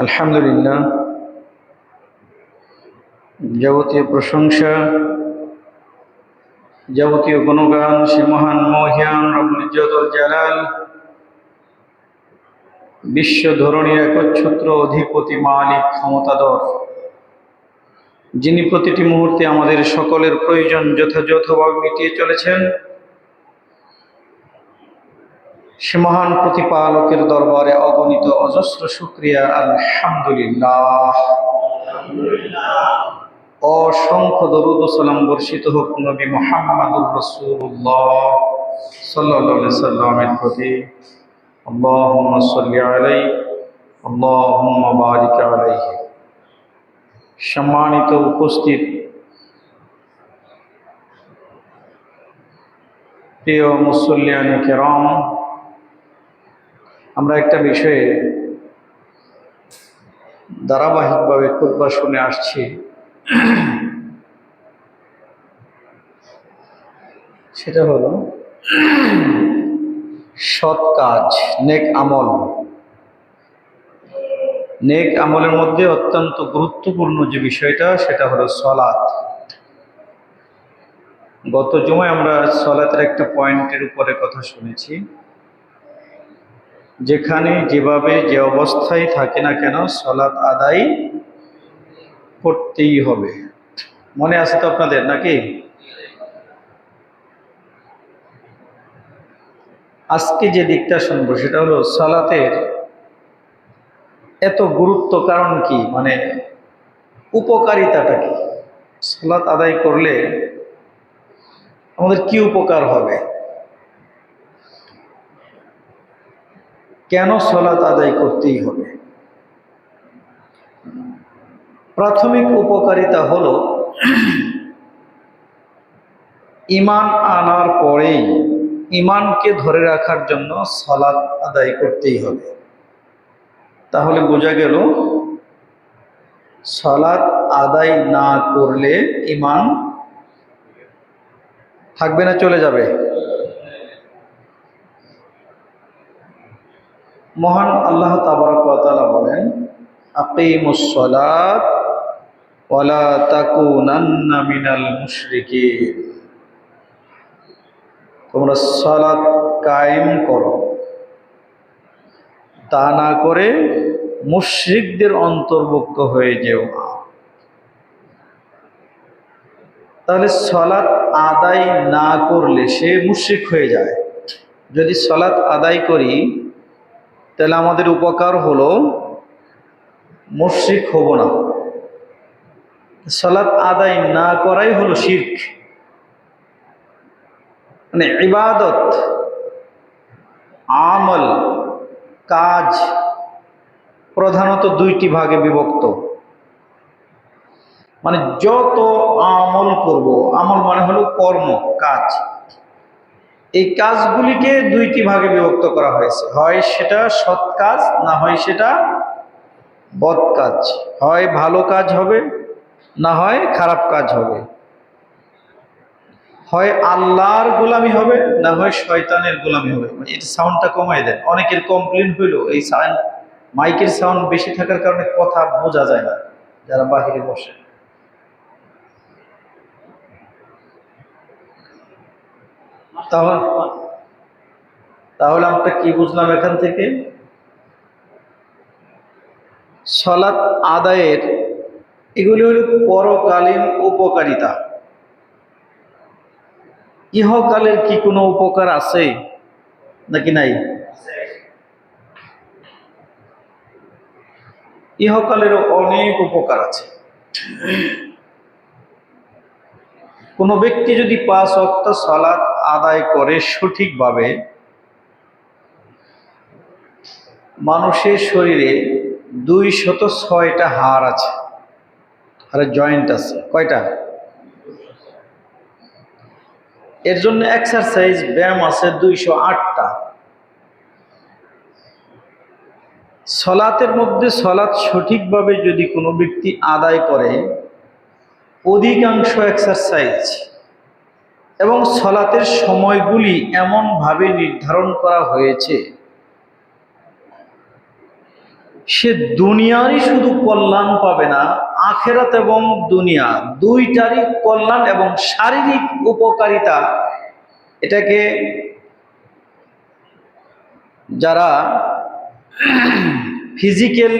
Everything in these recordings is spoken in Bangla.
আলহামদুলিল্লাহ, যাবতীয় প্রশংসা, যাবতীয় গুণগান সে মহান মহিয়ান রব্বুল ইজ্জত ওয়াল জালাল, বিশ্ব ধরণীর একচ্ছত্র অধিপতি মালিক ক্ষমতাধর, যিনি প্রতিটি মুহূর্তে আমাদের সকলের প্রয়োজন যথাযথভাবে মিটিয়ে চলেছেন। সে মহান প্রতিপালকের দরবারে অগণিত অজস্র শুকরিয়া। আলহামদুলিল্লাহ, অসংখ্য দরুদ ও সালাম বর্ষিত হোক নবী মুহাম্মদুর রাসূলুল্লাহ সাল্লাল্লাহু আলাইহি সাল্লামের প্রতি। আল্লাহুম্মা সাল্লি আলাইহি আল্লাহুম্মা বারিক আলাইহি। সম্মানিত উপস্থিত, প্রিয় মুসল্লিয়ানে কেরাম, আমরা একটা বিষয়ে ধারাবাহিকভাবে খুতবা শুনে আসছি। সেটা হলো সৎ কাজ, নেক আমল। নেক আমলের মধ্যে অত্যন্ত গুরুত্বপূর্ণ যে বিষয়টা, সেটা হলো সালাত। গত জুমায় আমরা সালাতের একটা পয়েন্টের উপরে কথা শুনেছি, যেখানে যেভাবে যে অবস্থায় থাকে না কেন সালাত আদায় করতেই হবে। মনে আছে তো আপনাদের, নাকি? আজকে যে দিকটা শুনবো সেটা হলো সালাতের এত গুরুত্ব কারণ কি, মানে উপকারিতাটা কি। সালাত আদায় করলে আমাদের কি উপকার হবে, কেন সালাত আদায় করতেই হবে। প্রাথমিক উপকারিতা হলো ঈমান আনার পরেই ঈমানকে ধরে রাখার জন্য সালাত আদায় করতেই হবে। তাহলে বোঝা গেল সালাত আদায় না করলে ঈমান থাকবে না, চলে যাবে। মহান আল্লাহ তাবারক ওয়া তাআলা বলেন, আকিমুস সালাত ওয়ালা তাকুনান্না মিনাল মুশরিকিন। তোমরা সালাত কায়েম করো, তা না করে মুশরিকদের অন্তর্ভুক্ত হয়ে যেও না। তাহলে সালাত আদায় না করলে সে মুশরিক হয়ে যায়। যদি সালাত আদায় করি তাহলে আমাদের উপকার হলো মুশরিক হব না। সালাত আদায় না করাই হলো শিরক। মানে ইবাদত, আমল, কাজ প্রধানত দুইটি ভাগে বিভক্ত। মানে যত আমল করব, আমল মানে হলো কর্ম, কাজ, এই কাজগুলিকে দুইটি ভাগে বিভক্ত করা হয়েছে। হয় সেটা সৎ কাজ, না হয় সেটা বদ কাজ। হয় ভালো কাজ হবে, না হয় খারাপ কাজ হবে। হয় আল্লাহর গোলামি হবে, না হয় শয়তানের গোলামি হবে। এর সাউন্ডটা কমাই দেন। অনেকের কমপ্লেন হইলো এই মাইকের সাউন্ড বেশি থাকার কারণে কথা বোঝা যায় না যারা বাহিরে বসে। তাহলে আমরা কি বুঝলাম এখান থেকে? সালাত আদায়ের এগুলি হল পরকালীন উপকারিতা। ইহকালের কি কোনো উপকার আছে নাকি নাই? ইহকালেরও অনেক উপকার আছে। কোনো ব্যক্তি যদি 5 ওয়াক্ত সালাত আদায় করে সঠিকভাবে, মানুষের শরীরে 206টা হাড় আছে, আর জয়েন্ট আছে। কয়টা? এর জন্য এক্সারসাইজ, ব্যায়াম আছে 208টা। সালাতের মধ্যে সালাত সঠিকভাবে যদি কোনো ব্যক্তি আদায় করে, অধিকাংশ এক্সারসাইজ এবং সালাতের সময়গুলি এমনভাবে নির্ধারণ করা হয়েছে, সে দুনিয়ারই শুধু কল্যাণ পাবে না, আখিরাত এবং দুনিয়া দুইটারই কল্যাণ এবং শারীরিক উপকারিতা। এটাকে যারা ফিজিক্যাল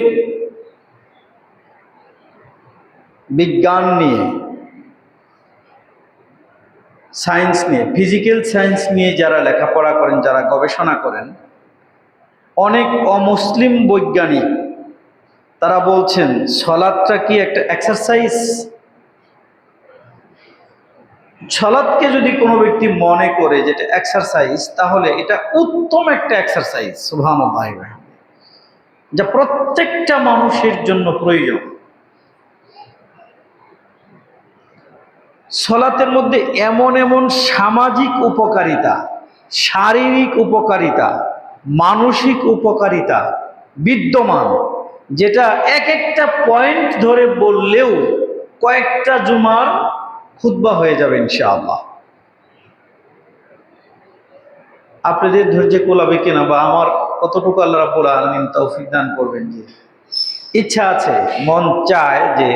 বিজ্ঞান নিয়ে, সায়েন্স নিয়ে, ফিজিক্যাল সায়েন্স নিয়ে যারা লেখাপড়া করেন, যারা গবেষণা করেন, অনেক অমুসলিম বৈজ্ঞানিক তারা বলছেন সালাতটা কি একটা এক্সারসাইজ। সালাতকে যদি কোনো ব্যক্তি মনে করে যেটা এক্সারসাইজ, তাহলে এটা উত্তম একটা এক্সারসাইজ, সুবহানাল্লাহ, যা প্রত্যেকটা মানুষের জন্য প্রয়োজন। সালাতের মধ্যে এমন এমন সামাজিক উপকারিতা, শারীরিক উপকারিতা, মানসিক উপকারিতা বিদ্যমান, যেটা এক একটা পয়েন্ট ধরে বললেও কয়েকটা জুমার খুতবা হয়ে যাবে ইনশাআল্লাহ। আপনাদের ধৈর্য কোলাবে কিনা, বা আমার কতটুকু আল্লাহ রাব্বুল আলামিন তৌফিক দান করবেন, যে ইচ্ছা আছে, মন চায় যে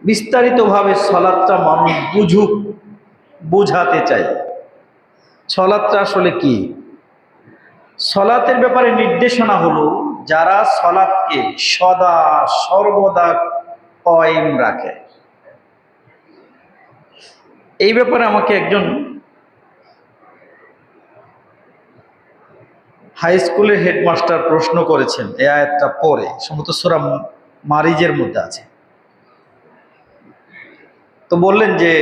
বিস্তারিতভাবে সালাতটা মানুষ বুঝুক, বুঝাতে চাই সালাতটা আসলে কি। সালাতের ব্যাপারে নির্দেশনা হলো, যারা সালাতকে সদা সর্বদা কায়েম রাখে। এই ব্যাপারে আমাকে একজন হাই স্কুলের হেডমাস্টার প্রশ্ন করেছেন, এই আয়াতটা পড়ে, সম্ভবত সূরা মারিজের মধ্যে আছে। তো বললেন যে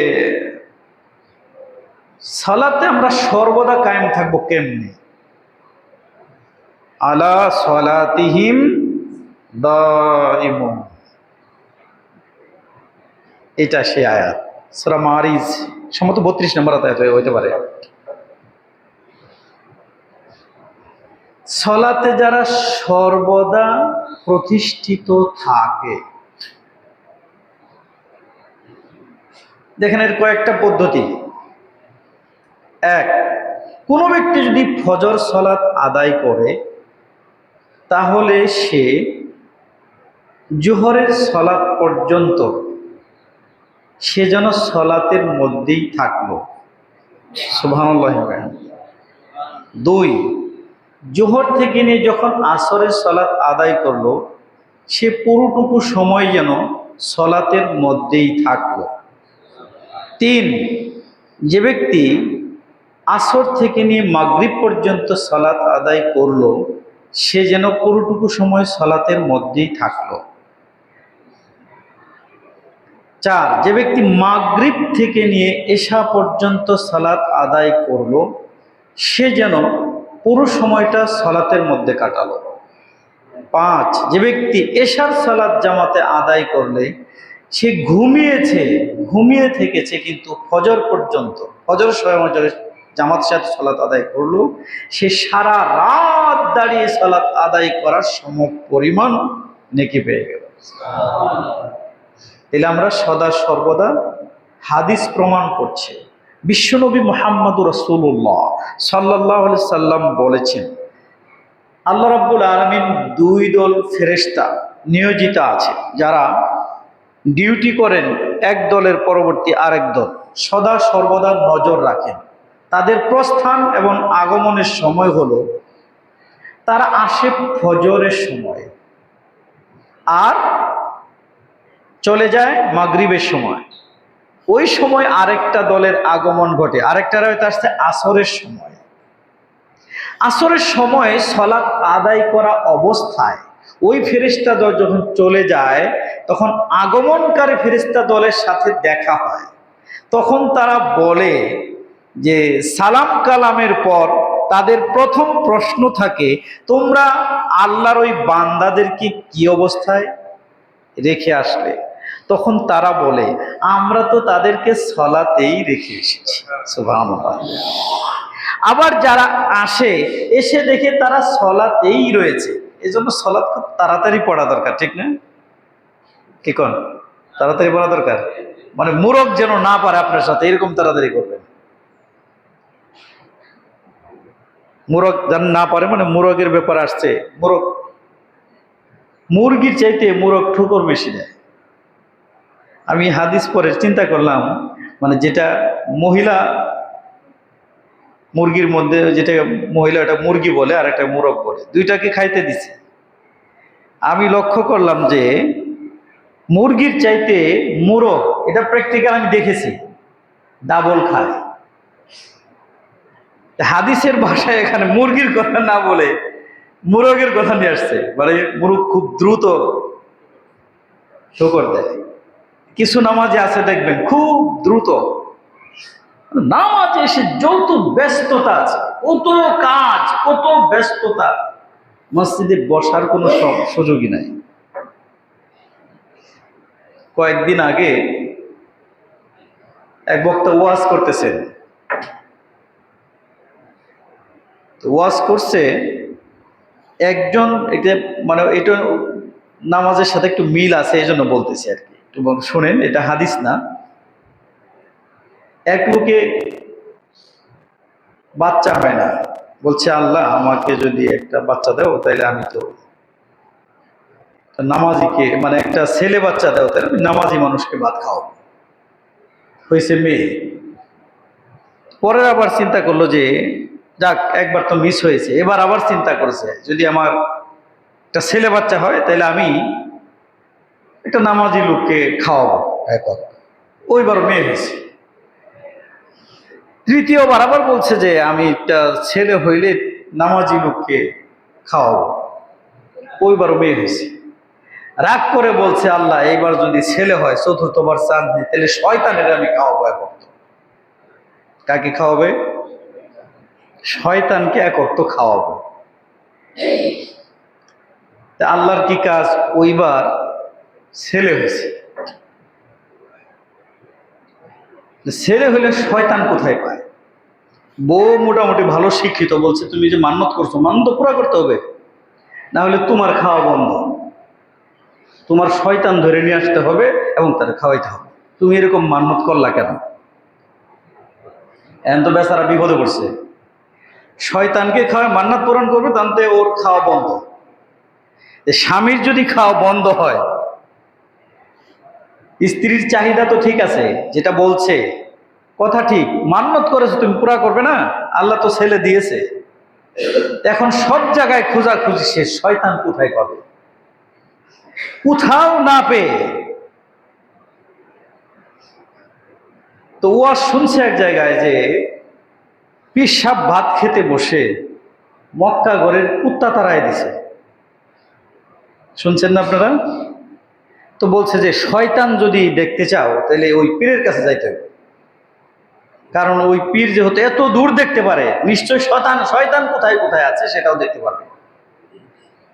সালাতে আমরা সর্বদা কায়েম থাকবো কেমনি? আলা সালাতিহিম দাইমুন, এটা সেই আয়াত, সূরা মারিজ, সম্ভবত 32 নম্বর আয়াত হইতে পারে। সালাতে যারা সর্বদা প্রতিষ্ঠিত থাকে, দেখেন এর কয়েকটা পদ্ধতি। এক, কোনো ব্যক্তি যদি ফজর সালাত আদায় করে, তাহলে সে জোহরের সালাত পর্যন্ত সে যেন সালাতের মধ্যেই থাকলো, সুবহানাল্লাহ। দুই, জোহর থেকে নিয়ে যখন আসরের সালাত আদায় করলো, সে পুরোটুকু সময় যেন সালাতের মধ্যেই থাকলো। তিন, যে ব্যক্তি আসর থেকে নিয়ে মাগরিব পর্যন্ত সালাত আদায় করলো, সে যেন পুরোটুকু সময় সালাতের মধ্যেই থাকলো। চার, যে ব্যক্তি মাগরিব থেকে নিয়ে এশা পর্যন্ত সালাত আদায় করলো, সে যেন পুরো সময়টা সালাতের মধ্যে কাটালো। পাঁচ, যে ব্যক্তি এশার সালাত জামাতে আদায় করলে, সে ঘুমিয়ে থেকেছে, কিন্তু ফজর পর্যন্ত, ফজর সময় জামাত সাথে সালাত আদায় করলো, সে সারা রাত দাঁড়িয়ে সালাত আদায় করার সম পরিমাণ নেকি পেয়ে গেল। তাহলে আমরা সদা সর্বদা, হাদিস প্রমাণ করছে, বিশ্বনবী মুহাম্মদুর রাসূলুল্লাহ সাল্লাল্লাহু আলাইহি সাল্লাম বলেছেন, আল্লাহ রাব্বুল আলামিন দুই দল ফেরেশতা নিয়োজিত আছে, যারা ডিউটি করেন এক দলের পরবর্তী আরেক দল, সদা সর্বদা নজর রাখেন। তাদের প্রস্থান এবং আগমনের সময় হলো, তারা আসে ফজরের সময় আর চলে যায় মাগরিবের সময়। ওই সময় আরেকটা দলের আগমন ঘটে, আরেকটা রাতে আসছে আসরের সময়। আসরের সময় সালাত আদায় করা অবস্থায় ওই ফেরেশতা দল যখন চলে যায়, তখন আগমনকারী ফেরেশতা দলের সাথে দেখা হয়। তখন তারা বলে যে, সালাম কালামের পর তাদের প্রথম প্রশ্ন থাকে, তোমরা আল্লাহর ওই বান্দাদেরকে কি অবস্থায় রেখে আসলে? তখন তারা বলে, আমরা তো তাদেরকে সালাতেই রেখে এসেছি, সুবহানাল্লাহ। আবার যারা আসে, এসে দেখে তারা সালাতেই রয়েছে। এজন্য সালাত খুব তাড়াতাড়ি পড়া দরকার, ঠিক না? কি কোন? তাড়াতাড়ি পড়া দরকার, মানে মুরগ যেন না পারে আপনার সাথে, এরকম তাড়াতাড়ি করবেন। মুরগ যার না পারে মানে মুরগের ব্যাপার আসছে, মুরগির চাইতে মুরগ ঠুকর বেশি দেয়। আমি হাদিস পরে চিন্তা করলাম, মানে যেটা মহিলা মুরগির মধ্যে, যেটা মহিলা এটা মুরগি বলে আর একটা মুরগ বলে, দুইটাকে খাইতে দিছে। আমি লক্ষ্য করলাম যে মুরগির চাইতে মুরগ, এটা প্র্যাকটিক্যাল আমি দেখেছি, ডাবল খায়। হাদিসের ভাষায় এখানে মুরগির কথা না বলে মুরগের কথা নিয়ে আসছে, মানে মুরগ খুব দ্রুত ঠোকর দেয়। কিছু নামাজে আছে দেখবেন খুব দ্রুত নামাজে এসে যত ব্যস্ততা আছে, কত কাজ, কত ব্যস্ততা, মসজিদে বসার কোনো সুযোগই নাই। কয়েকদিন আগে এক বক্তা ওয়াজ করতেছেন, ওয়াজ করছে একজন, এটা মানে এটা নামাজের সাথে একটু মিল আছে এই জন্য বলতেছি আর কি, একটু শোনেন, এটা হাদিস না। এক লোকে বাচ্চা হয় না, বলছে আল্লাহ আমাকে যদি একটা বাচ্চা দাও তাহলে আমি তো নামাজিকে, মানে একটা ছেলে বাচ্চা দাও তাহলে আমি নামাজি মানুষকে ভাত খাওয়াবো। হয়েছে মেয়ে। পরে আবার চিন্তা করলো যে যাক একবার তো মিস হয়েছে, এবার আবার চিন্তা করেছে যদি আমার একটা ছেলে বাচ্চা হয় তাহলে আমি একটা নামাজি লোককে খাওয়াবো এখন। ওইবার মেয়ে হয়েছে। তৃতীয়বার আবার বলছে যে আমি একটা ছেলে হইলে নামাজি লোককে খাওয়াবো। ওইবার মেয়ে হয়েছে। রাগ করে বলছে আল্লাহ এইবার যদি ছেলে হয়, চতুর্থবার চান্স নেই, তাহলে শয়তানের আমি খাওয়াবো এক অক্ত। কাকে খাওয়াবে? শয়তানকে এক অক্ত খাওয়াবো। আল্লাহর কি কাজ, ওইবার ছেলে হয়েছে। ছেলে হইলে শয়তান কোথায় পায়? বউ মোটামুটি ভালো শিক্ষিত, বলছে তুমি যে মান্যত করছো মান্য তো পুরা করতে হবে, না হলে তোমার খাওয়া বন্ধ, তোমার শয়তান ধরে নিয়ে আসতে হবে এবং তার খাওয়াইতে হবে। তুমি এরকম মান্যত করলা কেন? এখন তো বেচারা বিপদে পড়ছে। শয়তানকে খাওয়ায় মান্নাত পূরণ করবে, তাতে ওর খাওয়া বন্ধ। স্বামীর যদি খাওয়া বন্ধ হয়, স্ত্রীর চাহিদা তো ঠিক আছে, যেটা বলছে কথা ঠিক, মান্যত করেছো তুমি পুরা করবে না, আল্লাহ তো ছেলে দিয়েছে। এখন সব জায়গায় খোঁজাখুঁজি শেষ, শয়তান কোথায় পাবে? কোথাও না পেয়ে তো ওয়াজ শুনছে এক জায়গায় যে পিসাব ভাত খেতে বসে মক্কা ঘরের কুত্তা তাড়ায় দিছে। শুনছেন না আপনারা? তো বলছে যে শয়তান যদি দেখতে চাও তাহলে ওই পীরের কাছে যাইতে হবে, কারণ ওই পীর যেহেতু এত দূর দেখতে পারে, নিশ্চয় শয়তান কোথায় কোথায় আছে সেটাও দেখতে পারবে।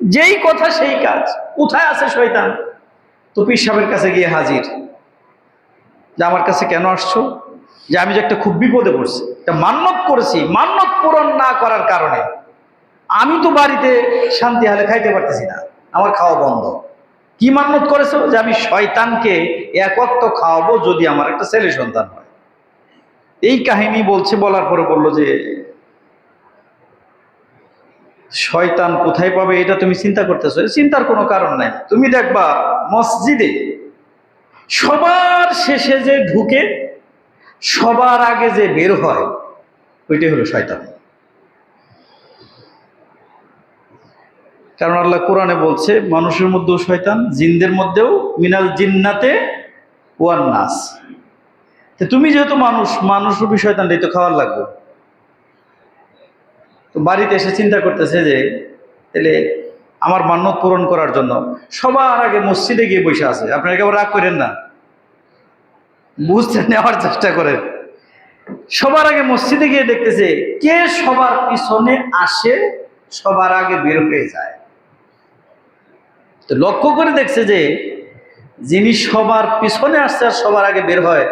যেই কথা সেই কাজ, কোথায় আছে শয়তান? তো পীর সাহেবের কাছে গিয়ে হাজির, যে আমার কাছে কেন আসছো? যে আমি যে একটা খুব বিপদে পড়ছি, একটা মান্যত করেছি, মান্যত পূরণ না করার কারণে আমি তো বাড়িতে শান্তি হালে খাইতে পারতেছি না, আমার খাওয়া বন্ধ। কি মান্যত করেছো? যে আমি শয়তানকে এক ওয়াক্ত খাওয়াবো যদি আমার একটা ছেলে সন্তান হয়। এই কাহিনী বলছে, বলার পরে বললো যে শয়তান কোথায় পাবে এটা তুমি চিন্তা করতেছো, চিন্তার কোনো কারণ নাই। তুমি দেখবা মসজিদে সবার শেষে যে ঢুকে সবার আগে যে বের হয় ওইটাই হলো শয়তান। কারণ আল্লাহ কোরআনে বলছে মানুষের মধ্যেও শয়তান, জিনদের মধ্যেও, মিনাল জিন্নাতে ওয়ান নাস। তুমি যেহেতু মানুষরূপী শয়তানটাই তো খাওয়ার লাগবে। তো বাড়িতে এসে চিন্তা করতেছে যে তাহলে আমার মান্যত পূরণ করার জন্য সবার আগে মসজিদে গিয়ে বসে আছে। আপনারা কেবল রাগ করেন না, বুঝতে নেওয়ার চেষ্টা করেন। সবার আগে মসজিদে গিয়ে দেখতেছে কে সবার পিছনে আসে, সবার আগে বের হয়ে যায়। তো লক্ষ্য করে দেখছে যে যিনি সবার পিছনে আসছে আর সবার আগে বের হয়,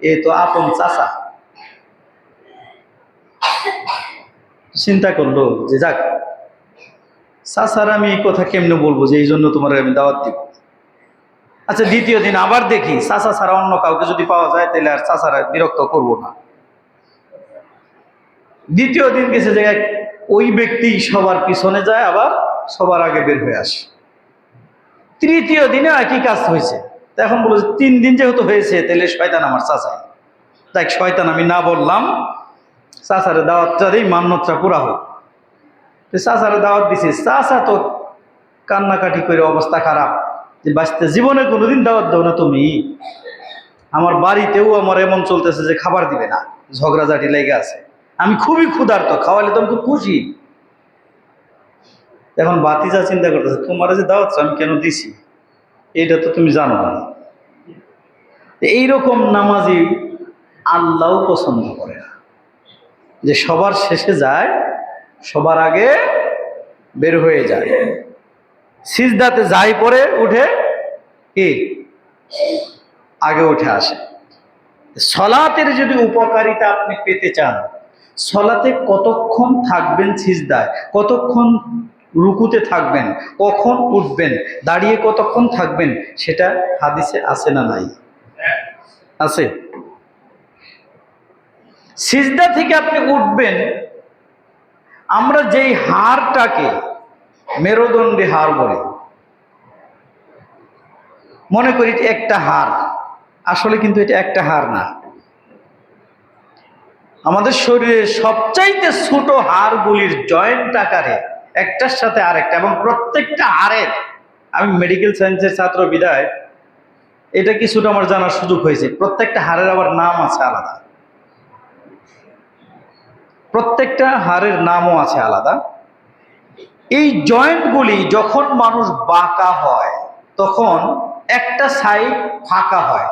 এ তো আপন চাচা। চিন্তা করলো যে যাক, চাচার আমি এই কথা কেমনে বলবো যে এই জন্য তোমার আমি দাওয়াত দিব। আচ্ছা, দ্বিতীয় দিন আবার দেখি চাচা ছাড়া অন্য কাউকে যদি পাওয়া যায় তাহলে আর চাচারা বিরক্ত করবো না। দ্বিতীয় দিন গেছে জায়গায় ওই ব্যক্তি সবার পিছনে যায়, আবার সবার আগে বের হয়ে আসে। তৃতীয় দিনে একই কাজ হয়েছে। এখন বলো 3 দিন যেহেতু হয়েছে, তাহলে শয়তান আমার চাচা, দেখ শয়তান আমি না বললাম, চাচারে দাওয়াতটা দিই, মান্যতটা পুরা হোক। চাচারে দাওয়াত দিছে, চাচা তো কান্নাকাটি করে অবস্থা খারাপ, যে বাঁচতে জীবনে কোনোদিন দাওয়াত দাও না তুমি, আমার বাড়িতেও আমার এমন চলতেছে যে খাবার দিবে না, ঝগড়াঝাটি লেগে আছে, আমি খুবই ক্ষুধার্ত, খাওয়ালে তো আমি খুব খুশি। এখন বাতিজা চিন্তা করতেছে, তোমার যে দাওয়াত আমি কেন দিছি, এটা তো তুমি জানো না। এইরকম নামাজি আল্লাহও পছন্দ করে না, যে সবার শেষে যায়, সবার আগে বের হয়ে যায়, সিজদাতে যাই পরে উঠে কি আগে উঠে আসে। সলাতের যদি উপকারিতা আপনি পেতে চান, সলাতে কতক্ষণ থাকবেন সিজদায়, কতক্ষণ রুকুতে থাকবেন, কখন উঠবেন, দাঁড়িয়ে কতক্ষণ থাকবেন, সেটা হাদিসে আছে না নাই? আছে। সিজদা থেকে আপনি উঠবেন, আমরা যেই হাড়টাকে মেরুদণ্ডী হাড় বলি, মনে করি একটা হাড়, আসলে কিন্তু এটা একটা হাড় না। আমাদের শরীরের সবচাইতে ছোট হাড়গুলির জয়েন্ট আকারে একটার সাথে আরেকটা, এবং প্রত্যেকটা হাড়ের, আমি মেডিকেল সায়েন্সের ছাত্র বিধায় এটা কিছুটা আমার জানার সুযোগ হয়েছে, প্রত্যেকটা হাড়ের আবার নাম আছে আলাদা, প্রত্যেকটা হাড়ের নামও আছে আলাদা। এই জয়েন্টগুলি যখন মানুষ বাঁকা হয়, তখন একটা সাইড ফাঁকা হয়।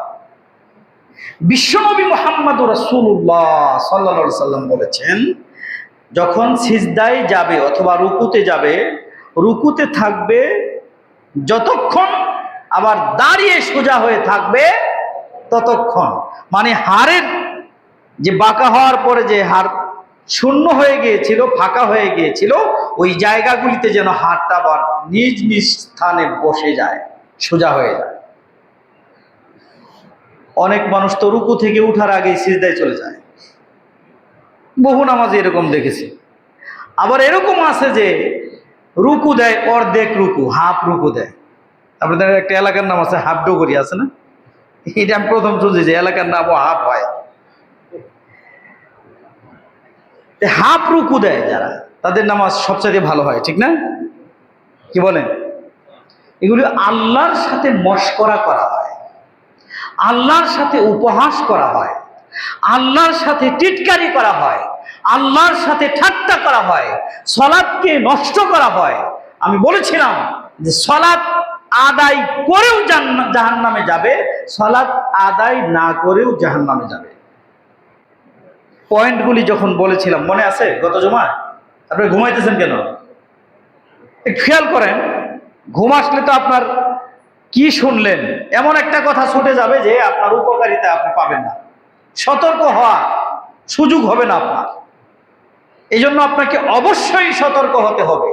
বিশ্বনবী মুহাম্মদুর রাসূলুল্লাহ সাল্লাল্লাহু আলাইহি সাল্লাম বলেছেন, যখন সিজদায় যাবে অথবা রুকুতে যাবে, রুকুতে থাকবে যতক্ষণ, আবার দাঁড়িয়ে সোজা হয়ে থাকবে ততক্ষণ। মানে হাড়ের যে বাঁকা হওয়ার পরে যে হাড় শূন্য হয়ে গিয়েছিল, ফাঁকা হয়ে গিয়েছিল, ওই জায়গাগুলিতে যেন হাড়টা আবার নিজ নিজ স্থানে বসে যায়, সোজা হয়ে যায়। অনেক মানুষ তো রুকু থেকে উঠার আগেই সিজদায় চলে যায়, বহু নামাজে এরকম দেখেছি। আবার এরকম আছে যে রুকু দেয় অর্ধেক রুকু, হাফ রুকু দেয়। আপনাদের একটা এলাকার নাম আছে হাফ ডোগরি, আছে না? এটা আমি প্রথম শুনছি যে এলাকার নামও হাফ হয়। হাফ রুকু দেয় যারা, তাদের নামাজ সবচেয়ে ভালো হয়, ঠিক না? কি বলেন? এগুলি আল্লাহর সাথে মশকরা করা হয়, আল্লাহর সাথে উপহাস করা হয়, আল্লাহর সাথে টিটকারি করা হয়, আল্লাহর সাথে ঠাট্টা করা হয়, সলাৎকে নষ্ট করা হয়। আমি বলেছিলাম যে সলাৎ আদায় করেও জাহান্নামে যাবে, সলাৎ আদায় না করেও জাহান্নামে যাবে। পয়েন্টগুলি যখন বলেছিলাম মনে আছে গত জুমায়? আপনি ঘুমাইতেছেন কেন? খেয়াল করেন, ঘুম আসলে তো আপনার কি শুনলেন এমন একটা কথা ছুটে যাবে যে আপনার উপকারিতা আপনি পাবেন না, সতর্ক হওয়া সুযোগ হবে না আপনার। এই জন্য আপনাকে অবশ্যই সতর্ক হতে হবে।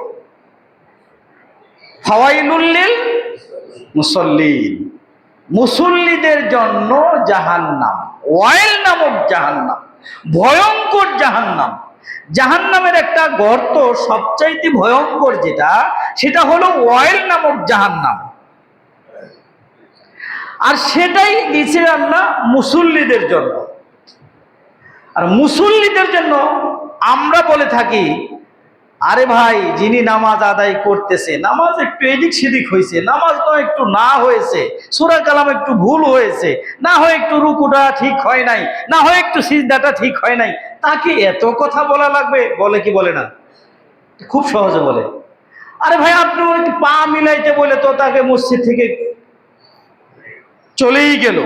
ফাওয়াইলুল লিল মুসাল্লিন, মুসল্লিদের জন্য জাহান্নাম, ওয়াইল নামক জাহান্নাম, ভয়ঙ্কর জাহান্নাম। জাহান্নামের একটা গর্ত সবচাইতে ভয়ঙ্কর যেটা, সেটা হলো ওয়াইল নামক জাহান্নাম। আর সেটাই দিয়েছে আল্লাহ মুসল্লিদের জন্য। আর মুসল্লিদের জন্য আমরা বলে থাকি, আরে ভাই যিনি নামাজ আদায় করতেছে, নামাজ একটু এদিক সেদিক হয়েছে, নামাজ তো একটু না হয়েছে, সূরা কালাম একটু ভুল হয়েছে, না হয় একটু রুকুটা ঠিক হয় নাই, না হয় একটু সিজদাটা ঠিক হয় নাই, তাকে এত কথা বলা লাগবে? বলে কি বলে না? খুব সহজে বলে। আরে ভাই আপনি একটু পা মিলাইতে বলে তো তাকে মসজিদ থেকে চলেই গেল,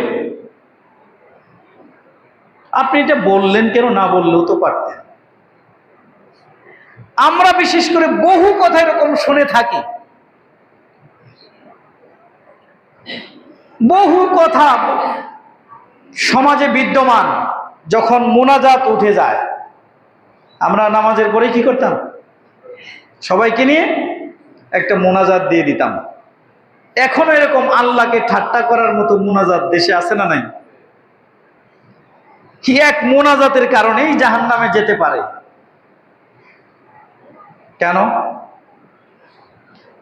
আপনি এটা বললেন কেন? না বললেও তো পারতেন। আমরা বিশেষ করে বহু কথা এরকম শুনে থাকি, বহু কথা সমাজে বিদ্যমান। যখন মোনাজাত উঠে যায়, আমরা নামাজের পরে কি করতাম? সবাইকে নিয়ে একটা মোনাজাত দিয়ে দিতাম। এখনো এরকম আল্লাহকে ঠাট্টা করার মতো মোনাজাত দেশে আছে না নাই? এক মোনাজাতের কারণেই জাহান্নামে যেতে পারে। কেন?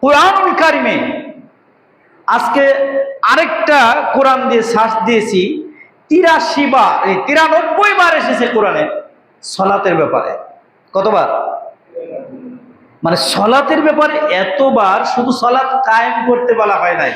কুরআনুল কারিমে আজকে আরেকটা কোরআন দিয়ে সার্চ দিয়েছি, 93 বার এসেছে কোরআনে সলাতের ব্যাপারে। কতবার? মানে সলাতের ব্যাপারে এতবার, শুধু সলাত কায়েম করতে বলা হয় নাই।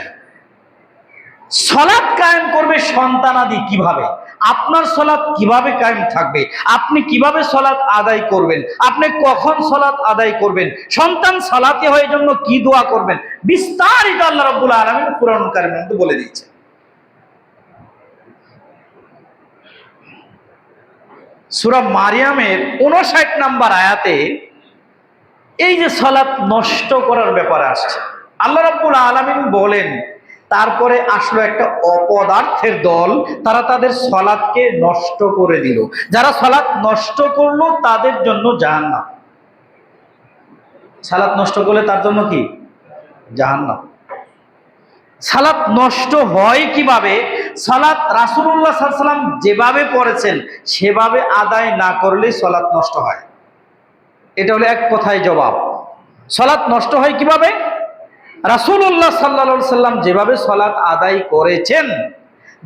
সলাত কায়েম করবে সন্তানাদি কিভাবে, আপনার সলাত কিভাবে কায়েম থাকবে, আপনি কিভাবে সলাত আদায় করবেন, আপনি কখন সলাত আদায় করবেন, সন্তান সালাতে হয়ে জন্য কি দোয়া করবেন, বিস্তারিত আল্লাহ রাব্বুল আলামিন কুরআনুল কারীমের মধ্যে বলে দিয়েছে। সূরা মারিয়ামের 59 নম্বর আয়াতে এই যে সালাত নষ্ট করার ব্যাপারে আসছে, আল্লাহ রাব্বুল আলামিন বলেন, তারপরে আসলো একটা অপদার্থের দল, তারা তাদের সালাতকে নষ্ট করে দিল। যারা সালাত নষ্ট করলো তাদের জন্য জাহান্নাম। সালাত নষ্ট করলে তার জন্য কি? জাহান্নাম। সালাত নষ্ট হয় কিভাবে? সালাত রাসূলুল্লাহ সাল্লাল্লাহু আলাইহি ওয়াসাল্লাম যেভাবে পড়েছেন সেভাবে আদায় না করলে সালাত নষ্ট হয়। এটা হলো এক কথায় জবাব। সালাত নষ্ট হয় কিভাবে? রাসূলুল্লাহ সাল্লাল্লাহু আলাইহি ওয়াসাল্লাম যেভাবে সালাত আদায় করেছেন,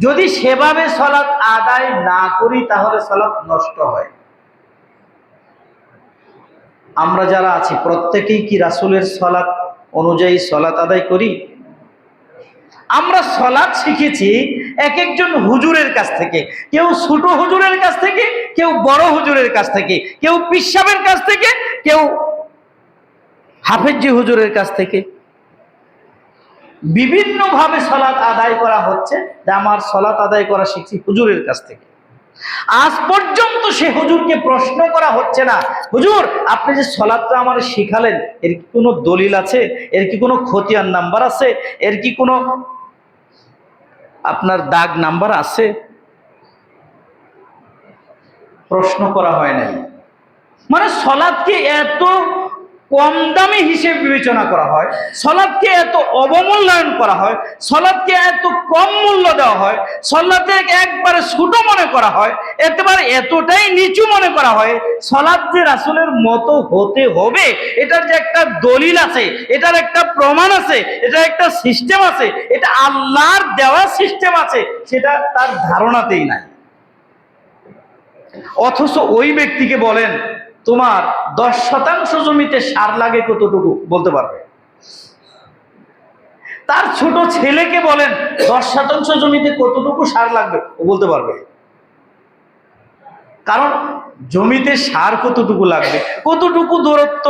যদি সেভাবে সালাত আদায় না করি তাহলে সালাত নষ্ট হয়। আমরা যারা আছি প্রত্যেকেই কি রাসূলের সালাত অনুযায়ী সালাত আদায় করি? আমরা সালাত শিখেছি এক একজন হুজুরের কাছ থেকে, কেউ ছোট হুজুরের কাছ থেকে, কেউ বড় হুজুরের কাছ থেকে, কেউ পীর সাহেবের কাছ থেকে, কেউ হাফেজি হুজুরের কাছ থেকে। বিভিন্ন ভাবে সালাত আদায় করা হচ্ছে, যে আমার সালাত আদায় করা শিখছি হুজুরের কাছ থেকে। আজ পর্যন্ত সে হুজুরকে প্রশ্ন করা হচ্ছে না, হুজুর আপনি যে সালাতটা আমার শিখালেন এর কি কোনো দলিল আছে, এর কি কোনো খতিয়ান নাম্বার আছে, এর কি কোনো আপনার দাগ নাম্বার আছে? প্রশ্ন করা হয় নাই। মানে সালাতকে এত কম দামি হিসেবে বিবেচনা করা হয়, সালাতকে এত অবমূল্যায়ন করা হয়, সালাতকে এত কম মূল্য দেওয়া হয়, সালাতকে একবারে ছোট মনে করা হয়, একেবারে এতটাই নিচু মনে করা হয়। সালাত যে রাসূলের মতো হতে হবে এটার যে একটা দলিল আছে, এটার একটা প্রমাণ আছে, এটার একটা সিস্টেম আছে, এটা আল্লাহর দেওয়া সিস্টেম আছে, সেটা তার ধারণাতেই নাই। অথচ ওই ব্যক্তিকে বলেন তোমার 10% জমিতে সার লাগে কতটুকু, বলতে পারবে? তার ছোট ছেলেকে বলেন 10% জমিতে কতটুকু সার লাগবে, ও বলতে পারবে? কারণ জমিতে সার কতটুকু লাগবে, কতটুকু দূরত্ব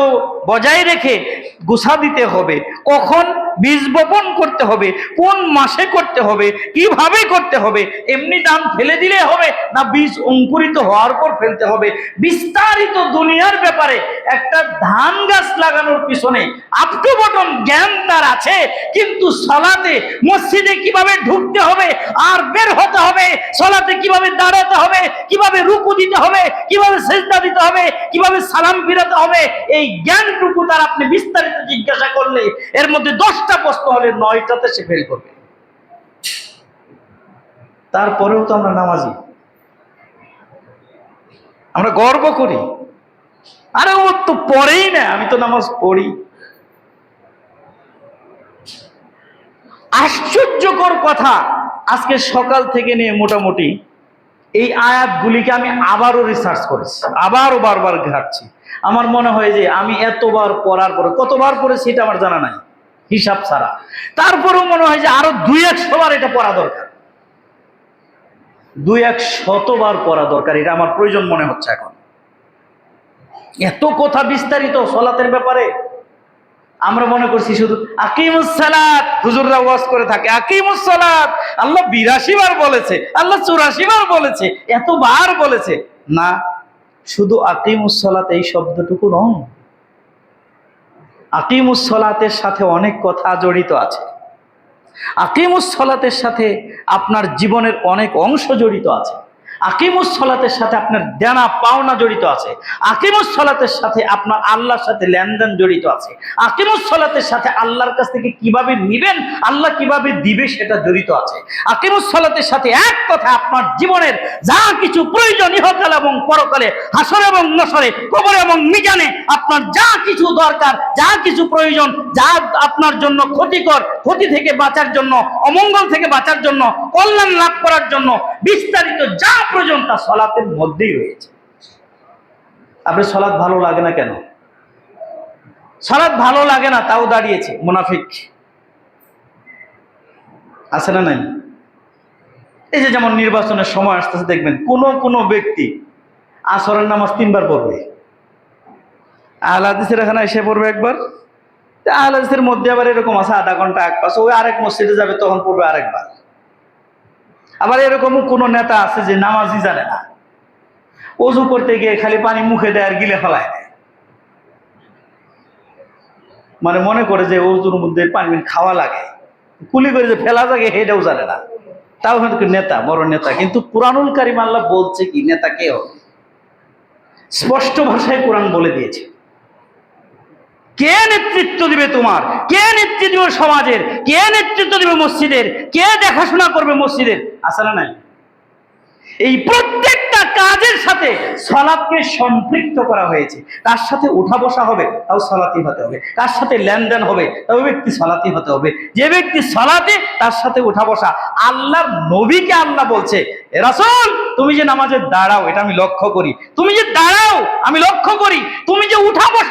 বজায় রেখে গোছা দিতে হবে, কখন বীজ বপন করতে হবে, কোন মাসে করতে হবে, কিভাবে করতে হবে, এমনি দান ফেলে দিলে হবে না বীজ অঙ্কুরিত হওয়ার পর ফেলতে হবে, বিস্তারিত দুনিয়ার ব্যাপারে একটা ধান গাছ লাগানোর পিছনে আপ টু বটম জ্ঞান তার আছে। কিন্তু সালাতে মসজিদে কিভাবে ঢুকতে হবে আর বের হতে হবে, সালাতে কিভাবে দাঁড়াতে হবে, কিভাবে রুকু দিতে হবে, কিভাবে সিজদা দিতে হবে, কিভাবে সালাম ফিরাতে হবে, এই জ্ঞানটুকু তার আপনি বিস্তারিত জিজ্ঞাসা করলে এর মধ্যে 10টা প্রশ্ন হলে 9টাতে সে ফেল করবে। তারপরেও তো আমরা নামাজি, আমরা গর্ব করি, আরে ও তো পড়েই না, আমি তো নামাজ পড়ি। আশ্চর্যকর কথা, আজকে সকাল থেকে নিয়ে মোটামুটি এই আয়াতগুলিকে আমি আবারও রিসার্চ করেছি, আবারও বারবার ঘাটছি। আমার মনে হয় যে আমি এতবার পড়ার পরে, কতবার পড়েছি এটা আমার জানা নাই হিসাব ছাড়া, তারপরেও মনে হয় যে আরো 200 বার এটা পড়া দরকার, 200 বার পড়া দরকার, এটা আমার প্রয়োজন মনে হচ্ছে এখন। এত কথা বিস্তারিত সালাতের ব্যাপারে। আমরা মনে করছি শুধু আকিমুস সালাত, হুজুররা ওয়াজ করে থাকে আকিমুস সালাত, আল্লাহ 82 বার বলেছে, আল্লাহ 84 বার বলেছে, এতবার বলেছে। না, শুধু আকিমুস সালাত এই শব্দটুকু নয়, আকিমুস সালাতের সাথে অনেক কথা জড়িত আছে। আকিমুস সালাতের সাথে আপনার জীবনের অনেক অংশ জড়িত আছে। আকিমুস সালাতের সাথে আপনার দেনা পাওনা জড়িত আছে। আকিমুস সালাতের সাথে আপনার আল্লাহর সাথে লেনদেন জড়িত আছে। আকিমুস সালাতের সাথে আল্লাহর কাছ থেকে কিভাবে নিবেন, আল্লাহ কিভাবে দিবে সেটা জড়িত আছে। আকিমুস সালাতের সাথে এক কথা আপনার জীবনের যা কিছু প্রয়োজন ইহকাল এবং পরকালে, হাসর এবং নসরে, কবর এবং মিজানে আপনার যা কিছু দরকার, যা কিছু প্রয়োজন, যা আপনার জন্য ক্ষতিকর, ক্ষতি থেকে বাঁচার জন্য, অমঙ্গল থেকে বাঁচার জন্য, কল্যাণ লাভ করার জন্য বিস্তারিত যা প্রয়োজন তা সালাতের মধ্যেই রয়েছে। আপনার সালাত ভালো লাগে না কেন? সালাত ভালো লাগে না তাও দাঁড়িয়েছে, মুনাফিক আছে না নাই? এই যে যেমন নির্বাচনের সময় আসতেছে, দেখবেন কোন ব্যক্তি আসরের নামাজ 3 বার পড়বে, আহলে হাদিসের এখানে এসে পড়বে একবার, আহলে হাদিসের মধ্যে আবার এরকম আছে আধা ঘন্টা এক পাশে, ওই আরেক মসজিদে যাবে তখন পড়বে আরেকবার। আবার এরকমও কোন নেতা আছে যে নামাজই জানে না, ওযু করতে গিয়ে খালি পানি মুখে দেয় আর গিলে ফেলায় দেয়, মানে মনে করে যে ওযুর মধ্যে পানি খাওয়া লাগে, কুলি করে যে ফেলা লাগে সেটাও জানে না, তাও কিন্তু নেতা, বড় নেতা। কিন্তু কুরআনুল কারীম আল্লাহ বলছে কি নেতা কে হবে, স্পষ্ট ভাষায় কোরআন বলে দিয়েছে। কে নেতৃত্ব দিবে তোমার, কে নেতৃত্ব দিবে সমাজের, কে নেতৃত্ব দিবে মসজিদের, কে দেখাশোনা করবে মসজিদের, আছে না নাই? এই প্রত্যেকটা কাজের সাথে সালাতকে সম্পৃক্ত করা হয়েছে। তার সাথে উঠা বসা হবে তাও সালাতি হতে হবে, তার সাথে লেনদেন হবে তাও ব্যক্তি সালাতি হতে হবে। যে ব্যক্তি সালাতে তার সাথে উঠা বসা, আল্লাহর নবীকে আল্লাহ বলছে, রাসূল তুমি যে নামাজে দাঁড়াও এটা আমি লক্ষ্য করি, তুমি যে দাঁড়াও আমি লক্ষ্য করি, তুমি যে উঠা বসা